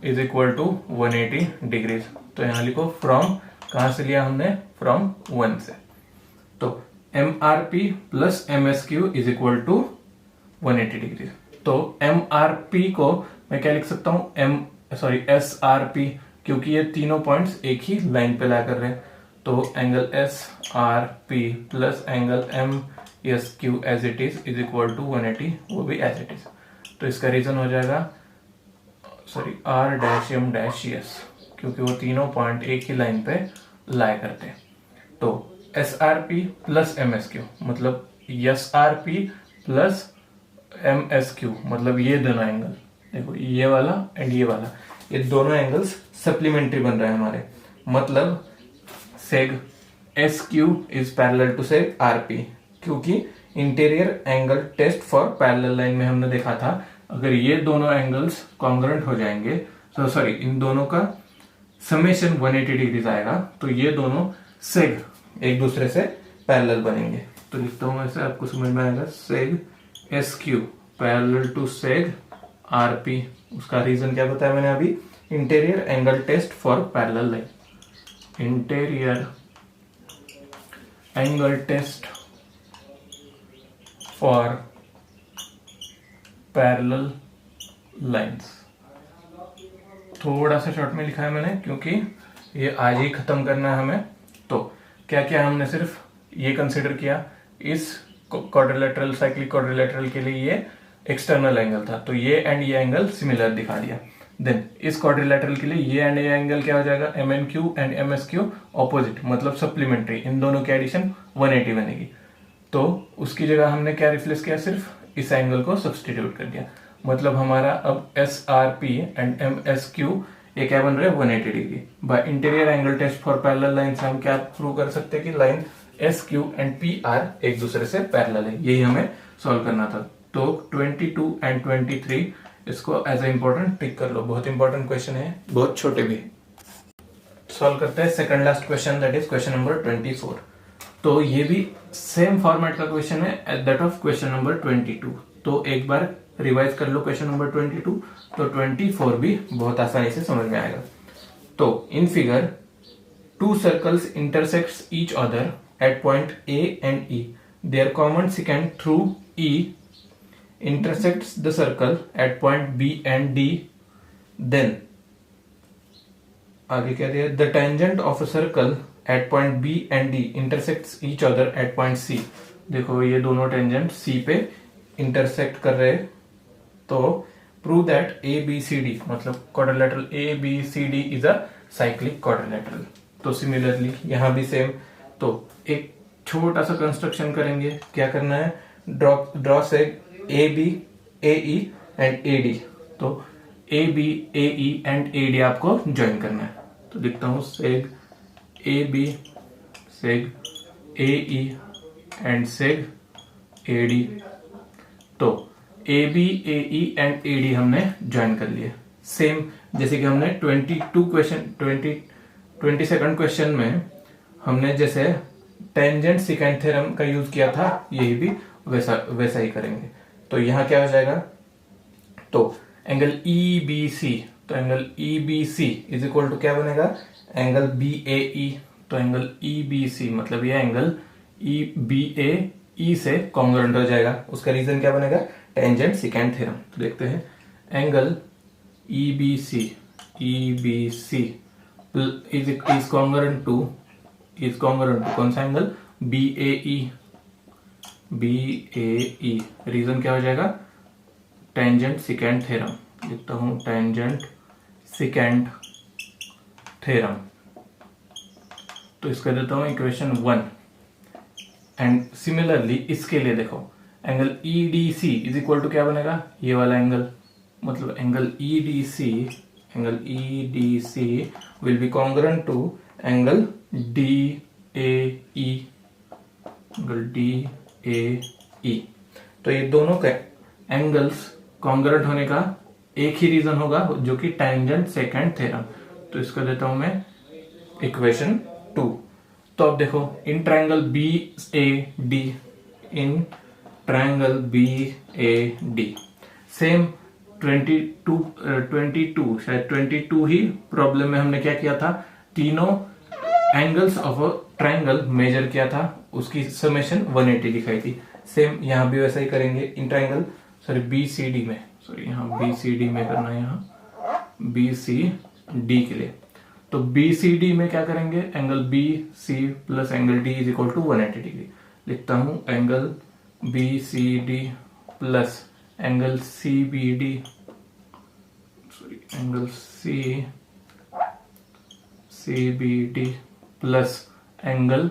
is equal to 180 degrees. तो यहां लिखो फ्रॉम, कहां से लिया हमने, फ्रॉम 1 से। तो M R P plus M S Q is equal to 180 degree. तो एम आर पी को मैं क्या लिख सकता हूं, एस आर पी, क्योंकि ये तीनों पॉइंट्स एक ही लाइन पे ला कर रहे हैं। तो angle S R P plus angle M S Q as it is equal to 180, वो भी एज इट इज। तो इसका रीजन हो जाएगा R dash M dash S, क्योंकि वो तीनों पॉइंट एक ही लाइन पे लाया करते हैं। तो S R P plus M S Q मतलब S R P plus M S Q, मतलब ये दोनों एंगल देखो, ये वाला एंड ये वाला, ये दोनों एंगल्स सप्लीमेंट्री बन रहे हैं हमारे। मतलब seg S Q is parallel to seg R P, क्योंकि interior angle test for parallel line में हमने देखा था अगर ये दोनों एंगल्स कॉन्ग्रुएंट हो जाएंगे, तो इन दोनों का समेशन 180 डिग्रीज आएगा, तो ये दोनों सेग एक दूसरे से पैरेलल बनेंगे। तो लिखता हूं ऐसे, आपको समझ में आएगा, seg S Q parallel to seg R P. उसका रीजन क्या बताया मैंने अभी, interior angle test for parallel line, interior angle test for parallel lines. थोड़ा सा शॉर्ट में लिखा है मैंने, क्योंकि ये आज ही खत्म करना है हमें। तो क्या क्या हमने सिर्फ ये कंसिडर किया, इस क्वाड्रिलेटरल साइक्लिक क्वाड्रिलेटरल के लिए ये एक्सटर्नल एंगल था, तो ये एंड ये एंगल सिमिलर दिखा दिया। देन इस क्वाड्रिलेटरल के लिए ये एंड ये एंगल क्या हो जाएगा, M N Q and M S Q opposite, मतलब सप्लीमेंट्री, इन दोनों की एडिशन 180 बनेगी। तो उसकी जगह हमने क्या रिप्लेस किया, सिर्फ इस एंगल को सब्सटीट्यूट कर दिया। मतलब हमारा अब S R P and M S Q ये क्या बन रहे हैं, 180 degree. By interior angle test for parallel line से हम क्या प्रूव कर सकते हैं कि line S Q and P R एक दूसरे से पैरेलल है। यही हमें सॉल्व करना था। तो 22 एंड 23 इसको एज ए इंपॉर्टेंट टिक कर लो, बहुत इंपॉर्टेंट क्वेश्चन है, बहुत छोटे भी। सॉल्व करते हैं second last question, that is question number 24। तो ये भी सेम फॉर्मेट का क्वेश्चन है at that of question number 22। तो एक बार रिवाइज कर लो क्वेश्चन नंबर 22, तो 24 भी बहुत आसानी से समझ में आएगा। तो in figure two circles intersects each other at point A and E. Their common secant through E intersects the circle at point B and D. Then आगे क्या दिया, the tangent of a circle at point B and D intersects each other at point C. देखो ये दोनों tangent C पे intersect कर रहे हैं, तो prove that ABCD मतलब quadrilateral ABCD is a cyclic quadrilateral। तो सिमिलरली यहां भी सेम, तो एक छोटा सा कंस्ट्रक्शन करेंगे। क्या करना है, draw seg A B A E and A D. तो A B A E and A D आपको ज्वाइन करना है। तो लिखता हूं seg A B seg A E and seg A D. तो A B A E and A D हमने join कर लिए, सेम जैसे कि हमने 22nd क्वेश्चन में हमने जैसे टेंजेंट सिकेंट थ्योरम का यूज किया था, यही भी वैसा ही करेंगे। तो यहां क्या हो जाएगा, तो एंगल ई बी सी, तो angle E B C is equal to क्या बनेगा, एंगल बी ए ई। तो एंगल ई बी सी मतलब ये एंगल ई बी ए ई से कॉन्ग्रुएंट हो जाएगा। उसका रीजन क्या बनेगा, टेंजेंट सिकेंट थ्योरम। तो देखते हैं, angle E B C is congruent to कौन सा एंगल, BAE। रीजन क्या हो जाएगा, टेंजेंट सिकेंट थ्योरम। लिखता हूं टेंजेंट सिकेंट थ्योरम। तो इसका देता हूं इक्वेशन 1। एंड सिमिलरली इसके लिए देखो, angle EDC is equal to क्या बनेगा, ये वाला एंगल, मतलब angle EDC will be congruent to angle DAE। तो ये दोनों के एंगल्स कॉन्ग्रुएंट होने का एक ही रीजन होगा, जो कि टेंजेंट सेकेंट थ्योरम। तो इसका देता हूं मैं इक्वेशन 2। तो अब देखो, इन ट्रायंगल BAD सेम 22 शायद 22 ही प्रॉब्लम में हमने क्या किया था, तीनों angles of a triangle measure किया था, उसकी समेशन 180 दिखाई थी। सेम यहां भी वैसा ही करेंगे। इन ट्रायंगल BCD में, यहां BCD में करना है, यहां BCD के लिए। तो BCD में क्या करेंगे, angle BC plus angle D is equal to 180 degree. लिखता हूं angle BCD plus angle CBD, angle CBD plus angle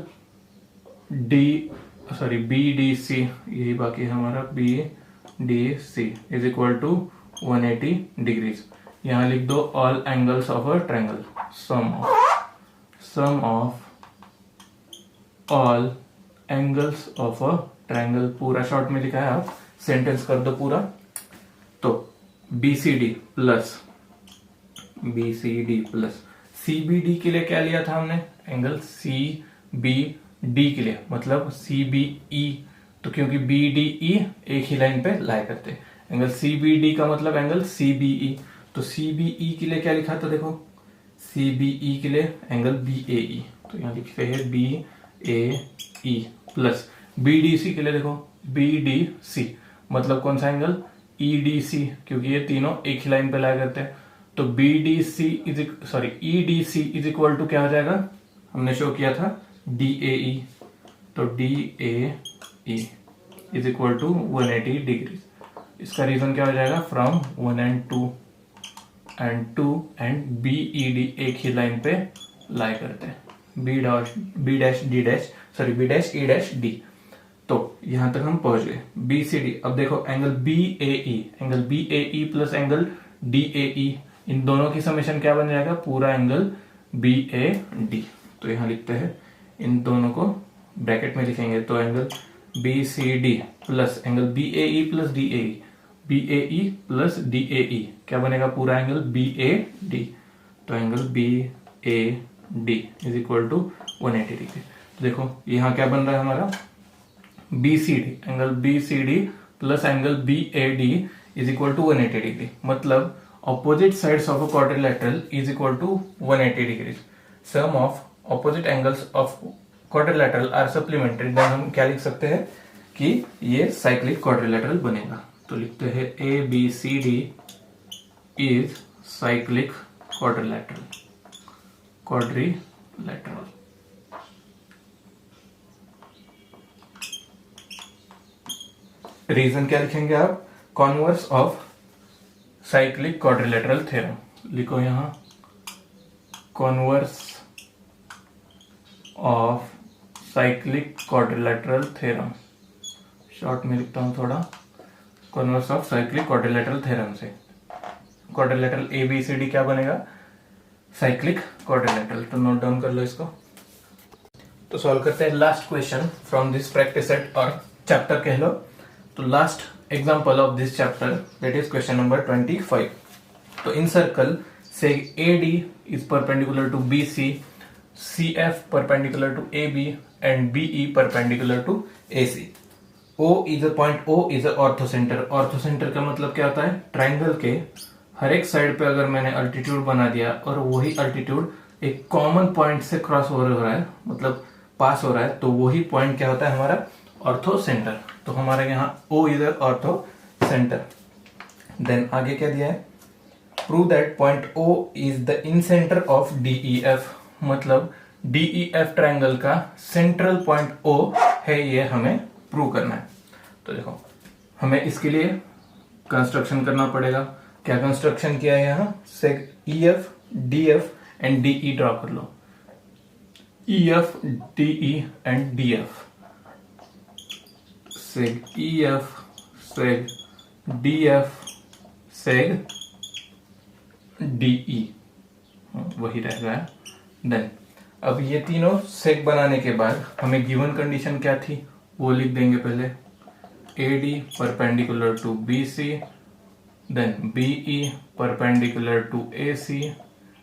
BDC, यही बाकी है हमारा, BDC is equal to 180 degrees. यहां लिख दो all angles of a triangle, sum of all angles of a triangle. पूरा शॉर्ट में लिखा है, आप सेंटेंस कर दो पूरा। तो BCD प्लस CBD के लिए क्या लिया था हमने, एंगल CBD के लिए, मतलब CBE। तो क्योंकि BDE एक ही लाइन पे लाई करते हैं, एंगल CBD का मतलब एंगल CBE। तो CBE के लिए क्या लिखा था, देखो CBE के लिए एंगल BAE। तो यहां लिखते हैं BAE प्लस BDC के लिए देखो BDC मतलब कौन सा एंगल, EDC, क्योंकि ये तीनों एक ही लाइन पे लाई करते हैं। तो EDC इज इक्वल टू क्या हो जाएगा, हमने शो किया था DAE। तो DAE is equal to 180 degree. इसका रीजन क्या हो जाएगा, फ्रॉम 1 and 2 एंड BED एक ही लाइन पे लाई करते हैं, B', तो यहां तक हम पहुंच गए। BCD, अब देखो angle BAE plus angle DAE, इन दोनों की समेशन क्या बन जाएगा, पूरा एंगल BAD। तो यहां लिखते हैं, इन दोनों को ब्रैकेट में लिखेंगे। तो angle BCD plus angle BAE plus DAE क्या बनेगा, पूरा एंगल BAD। तो angle BAD is equal to 180 degree. देखो यहाँ क्या बन रहा है हमारा, BCD, angle BCD plus angle BAD is equal to 180 degree, मतलब opposite sides of a quadrilateral is equal to 180 degree. Sum of opposite angles of quadrilateral are supplementary, then हम क्या लिख सकते हैं कि ये साइक्लिक क्वाड्रिलेटरल बनेगा। तो लिखते हैं ABCD is cyclic quadrilateral. Reason क्या लिखेंगे आप, converse of cyclic quadrilateral theorem, लिखो यहां converse of cyclic quadrilateral theorem, short में लिखता हूं थोड़ा, converse of cyclic quadrilateral theorem से क्वाड्रिलेटरल ABCD क्या बनेगा, साइक्लिक क्वाड्रिलेटरल। तो नोट डाउन कर लो इसको। तो सॉल्व करते हैं last question from this practice set और चैप्टर कह लो। तो last example of this chapter, that is question number 25। तो in circle seg AD is perpendicular to BC, CF perpendicular to AB and BE perpendicular to AC. O is a point, O is a orthocenter। orthocenter का मतलब क्या होता है, triangle के हर एक side पे अगर मैंने अल्टीट्यूड बना दिया और वही अल्टीट्यूड एक कॉमन पॉइंट से क्रॉस ओवर हो रहा है, मतलब पास हो रहा है, तो वही पॉइंट क्या होता है हमारा, ऑर्थोसेंटर। तो हमारे यहाँ O इज ऑर्थोसेंटर। देन आगे क्या दिया है, prove that point O is the in centre of DEF, मतलब DEF ट्राइंगल का सेंट्रल पॉइंट O है, ये हमें प्रूव करना है। तो देखो हमें इसके लिए कंस्ट्रक्शन करना पड़ेगा। क्या कंस्ट्रक्शन किया है यहाँ, सेग EF, DF and DE draw कर लो, EF, DE and DF, सेग EF, सेग DF, सेग DE, वही रह गया। देन अब ये तीनों सेग बनाने के बाद हमें गिवन कंडीशन क्या थी वो लिख देंगे पहले, AD perpendicular to BC, then BE perpendicular to AC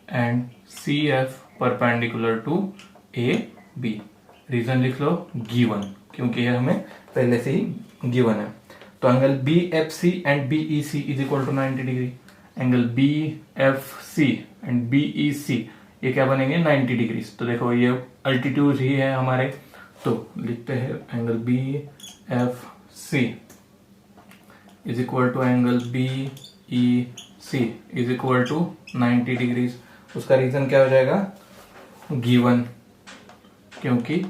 and CF perpendicular to AB। Reason लिख लो गिवन, क्योंकि ये हमें पहले से ही गिवन है। तो angle BFC and BEC is equal to 90 degree, angle BFC and BEC ये क्या बनेंगे 90 डिग्री। तो देखो ये अल्टीट्यूड ही है हमारे, तो लिखते हैं angle BFC is equal to angle BEC is equal to 90 degree. उसका रीजन क्या हो जाएगा, गिवन, क्योंकि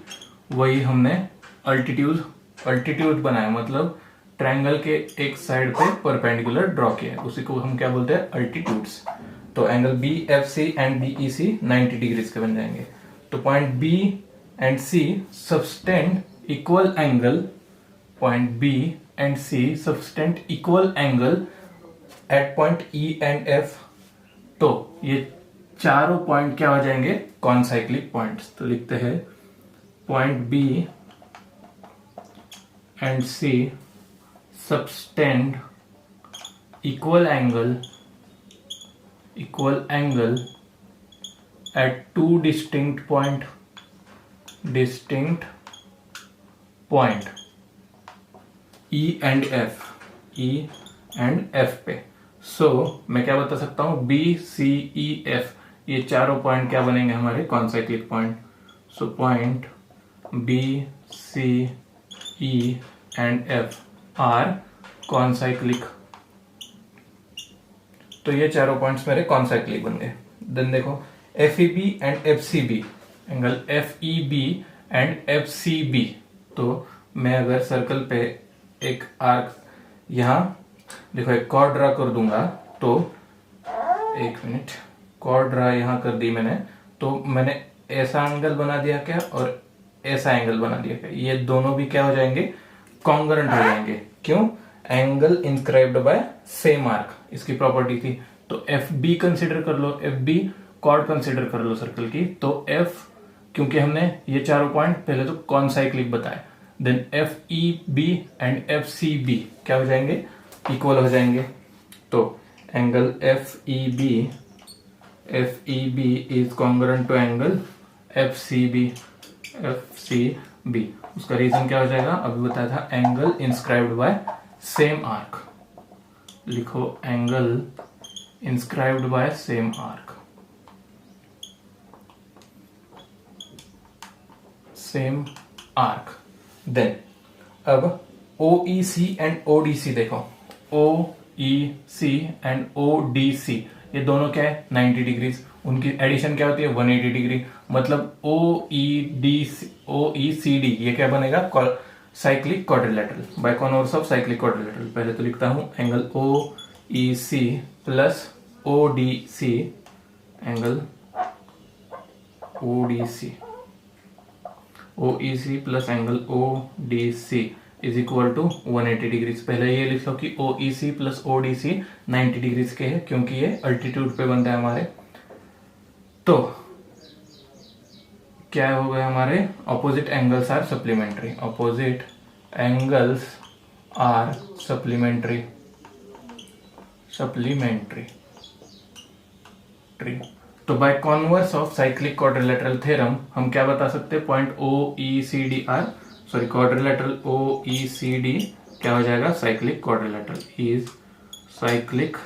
वही हमने अल्टीट्यूड बनाया, मतलब ट्रायंगल के एक साइड पे परपेंडिकुलर ड्रॉ किया है, उसी को हम क्या बोलते हैं, अल्टीट्यूड्स। तो angle BFC and BEC 90 degree के बन जाएंगे। तो point B and C subtend equal angle, point B and C subtend equal angle at point E and F। तो ये चारों पॉइंट क्या हो जाएंगे, कॉनसाइक्लिक पॉइंट्स। तो लिखते हैं point B and C subtend equal angle at two distinct point E and F पे। सो मैं क्या बता सकता हूं, BCEF ये चारों पॉइंट क्या बनेंगे हमारे concyclic point. So point BCE and F are concyclic. तो ये चारों पॉइंट्स मेरे कॉन्साइक्लिक बन गए। देन देखो FEB and FCB, angle FEB and FCB। तो मैं अगर सर्कल पे एक आर्क यहां देखो एक कॉर्ड ड्रा कर दूंगा, तो एक मिनट, कॉर्ड ड्रा यहां कर दी मैंने, तो मैंने ऐसा एंगल बना दिया क्या और ऐसा एंगल बना दिया क्या, ये दोनों भी क्या हो जाएंगे, कॉन्ग्रुएंट हो जाएंगे। क्यों, angle inscribed by same arc, इसकी प्रॉपर्टी थी। तो FB कंसीडर कर लो, FB कॉर्ड कंसीडर कर लो सर्कल की। तो F, क्योंकि हमने ये चारों पॉइंट पहले तो कॉन्साइक्लिक बताए, देन FEB एंड FCB क्या हो जाएंगे, इक्वल हो जाएंगे। तो angle FEB is congruent to angle FCB। F C B. उसका रीजन क्या हो जाएगा, अभी बताया था, angle inscribed by same arc. लिखो angle inscribed by same arc, same arc. Then अब OEC एंड ODC देखो, OEC एंड ODC ये दोनों क्या है 90 डिग्रीज, उनकी एडिशन क्या होती है 180 डिग्री। मतलब OECD ये क्या बनेगा cyclic quadrilateral by converse of cyclic quadrilateral. पहले तो लिखता हूं angle OEC plus ODC, angle OEC plus angle ODC is equal to 180 degrees. पहले ये लिख लो कि OEC प्लस ODC 90 डिग्रीज के है, क्योंकि ये अल्टीट्यूड पे बनता है हमारे। तो क्या हो गया हमारे, opposite angles are supplementary, opposite angles are supplementary, तो by converse of cyclic quadrilateral theorem हम क्या बता सकते हैं, point OECD or sorry quadrilateral OECD क्या हो जाएगा, cyclic quadrilateral, is cyclic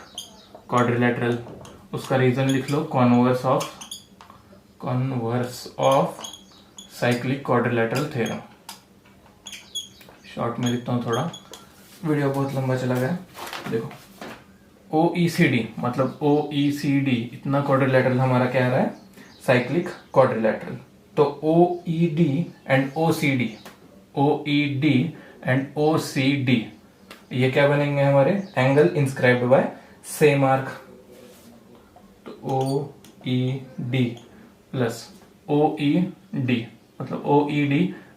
quadrilateral. उसका रीजन लिख लो, converse of cyclic quadrilateral theorem. Short में लिखता हूं, थोड़ा वीडियो बहुत लंबा चला गया। देखो OECD मतलब OECD इतना क्वाड्रिलेटरल हमारा क्या आ रहा है, साइक्लिक क्वाड्रिलेटरल। तो OED एंड OCD ये क्या बनेंगे हमारे, angle inscribed by same arc. तो OED प्लस OED मतलब OED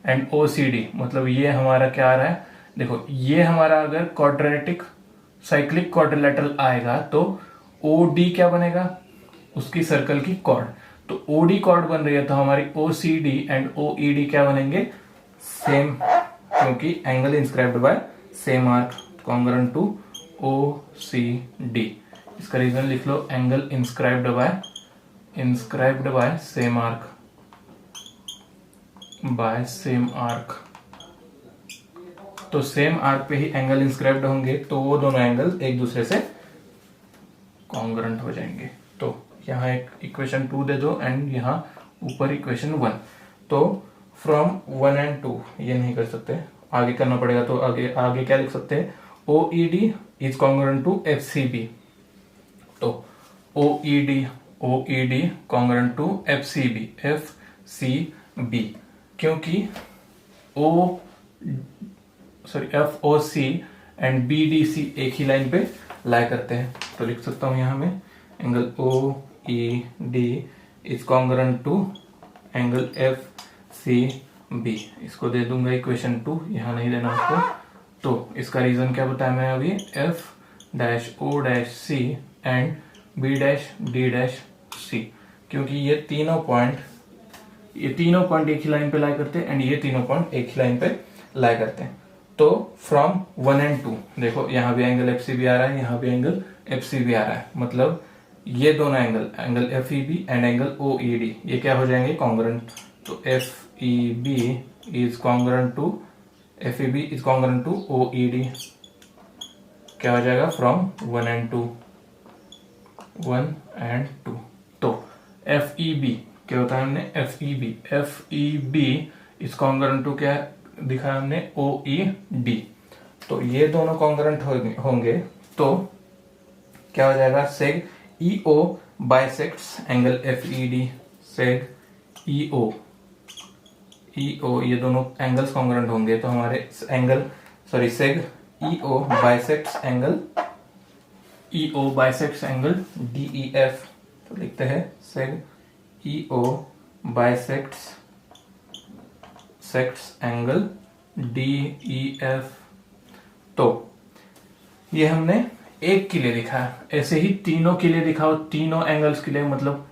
एंड OCD मतलब ये हमारा क्या आ रहा है, देखो ये हमारा अगर क्वाड्रेटिक साइक्लिक क्वाड्रिलेटरल आएगा तो OD क्या बनेगा, उसकी सर्कल की कॉर्ड। तो OD कॉर्ड बन रही है तो हमारी OCD एंड OED क्या बनेंगे, सेम, क्योंकि angle inscribed by same arc, congruent to OCD। इसका रीजन लिख लो, angle inscribed by same arc. तो सेम आर्क पे ही एंगल इंस्क्राइब्ड होंगे तो वो दोनों एंगल एक दूसरे से कॉन्ग्रुएंट हो जाएंगे। तो यहाँ एक इक्वेशन 2 दे दो एंड यहाँ ऊपर इक्वेशन 1। तो फ्रॉम 1 एंड 2 ये नहीं कर सकते, आगे करना पड़ेगा। तो आगे क्या लिख सकते हैं, OED is congruent to FCB। तो OED कॉन्ग्रुएंट टू FCB, क्योंकि FOC एंड BDC एक ही लाइन पे लाई करते हैं। तो लिख सकता हूं यहां में angle OED is congruent to angle FCB। इसको दे दूंगा इक्वेशन 2, यहां नहीं देना आपको। तो इसका रीजन क्या बताया मैं अभी, F'(O'(C) एंड B'(D'(C), क्योंकि ये तीनों पॉइंट एक ही लाइन पे लाई करते हैं एंड ये तीनों पॉइंट एक ही लाइन पे लाई करते हैं। तो फ्रॉम 1 एंड 2 देखो यहाँ भी एंगल FCB आ रहा है, यहाँ भी एंगल FCB आ रहा है, मतलब ये दोनों angle FEB and angle OED ये क्या हो जाएंगे, कॉन्ग्रुएंट। तो FEB is congruent to OED क्या हो जाएगा, फ्रॉम 1 एंड 2। तो FEB क्या होता है, हमने FEB इज कॉन्ग्रुएंट टू क्या दिखाया हमने, OED। तो ये दोनों कॉन्ग्रुएंट होंगे तो क्या हो जाएगा, सेग EO bisects angle FED, सेग EO ये दोनों एंगल्स कॉन्ग्रुएंट होंगे तो हमारे सेग EO बाइसेक्ट्स एंगल DEF। तो लिखते हैं सेग EO बाइसेक्ट्स एंगल DEF। तो ये हमने एक के लिए लिखा है, ऐसे ही तीनों के लिए दिखाओ, तीनों एंगल्स के लिए, मतलब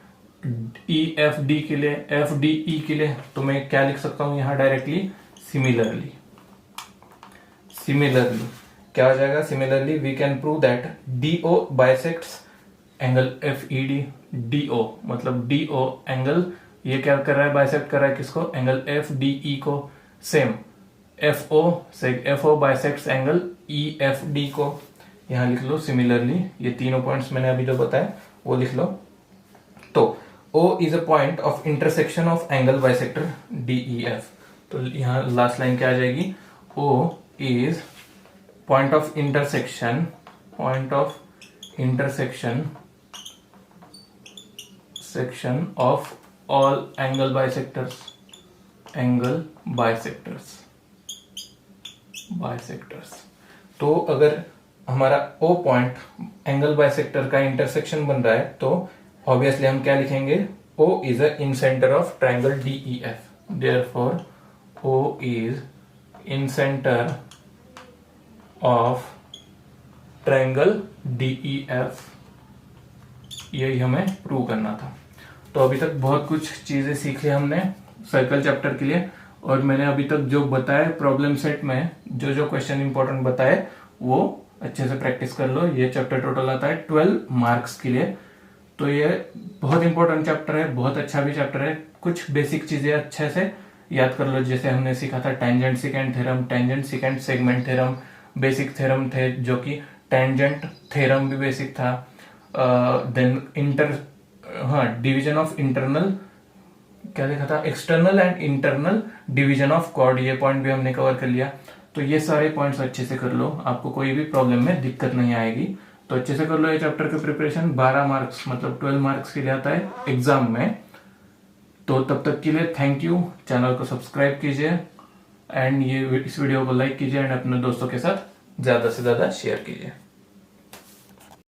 EFD के लिए, FDE के लिए। तो मैं क्या लिख सकता हूं यहां डायरेक्टली, सिमिलरली क्या हो जाएगा, similarly we can prove that DO bisects angle FED। DO मतलब DO एंगल ये क्या कर रहा है, बाइसेक्ट कर रहा है किसको, एंगल एफ डी ई को। Same F O bisects angle E F D को, यहां लिख लो सिमिलरली। ये तीनों पॉइंट्स मैंने अभी जो बताया वो लिख लो। तो O is a point of intersection of angle bisector DEF। तो यहां लास्ट लाइन क्या आ जाएगी, O is point of intersection section of all angle bisectors तो अगर हमारा O पॉइंट एंगल बाइसेक्टर का इंटरसेक्शन बन रहा है तो ऑब्वियसली हम क्या लिखेंगे, O is a in centre of triangle DEF। Therefore O is in centre of triangle DEF। यही हमें प्रूव करना था। तो अभी तक बहुत कुछ चीजें सीखी हमने सर्कल चैप्टर के लिए, और मैंने अभी तक जो बताया प्रॉब्लम सेट में जो जो क्वेश्चन इंपॉर्टेंट बताए वो अच्छे से प्रैक्टिस कर लो। ये चैप्टर टोटल आता है 12 मार्क्स के लिए। तो ये बहुत इंपॉर्टेंट चैप्टर है, बहुत अच्छा भी चैप्टर है। कुछ बेसिक चीजें अच्छे से याद कर लो, जैसे हमने सीखा था tangent secant theorem, tangent secant segment theorem, basic theorem थे, जो कि टेंजेंट थ्योरम भी बेसिक था। देन डिवीजन ऑफ इंटरनल क्या देखा था, external and internal division of chord, ये पॉइंट भी हमने कवर कर लिया। तो ये सारे पॉइंट्स अच्छे से कर लो, आपको कोई भी प्रॉब्लम में दिक्कत नहीं आएगी। तो अच्छे से कर लो ये चैप्टर की प्रिपरेशन। 12 मार्क्स मतलब 12 मार्क्स के लिए आता है एग्जाम में। तो तब तक के लिए थैंक यू। चैनल को सब्सक्राइब कीजिए एंड इस वीडियो को लाइक कीजिए एंड अपने दोस्तों के साथ ज्यादा से ज्यादा शेयर कीजिए।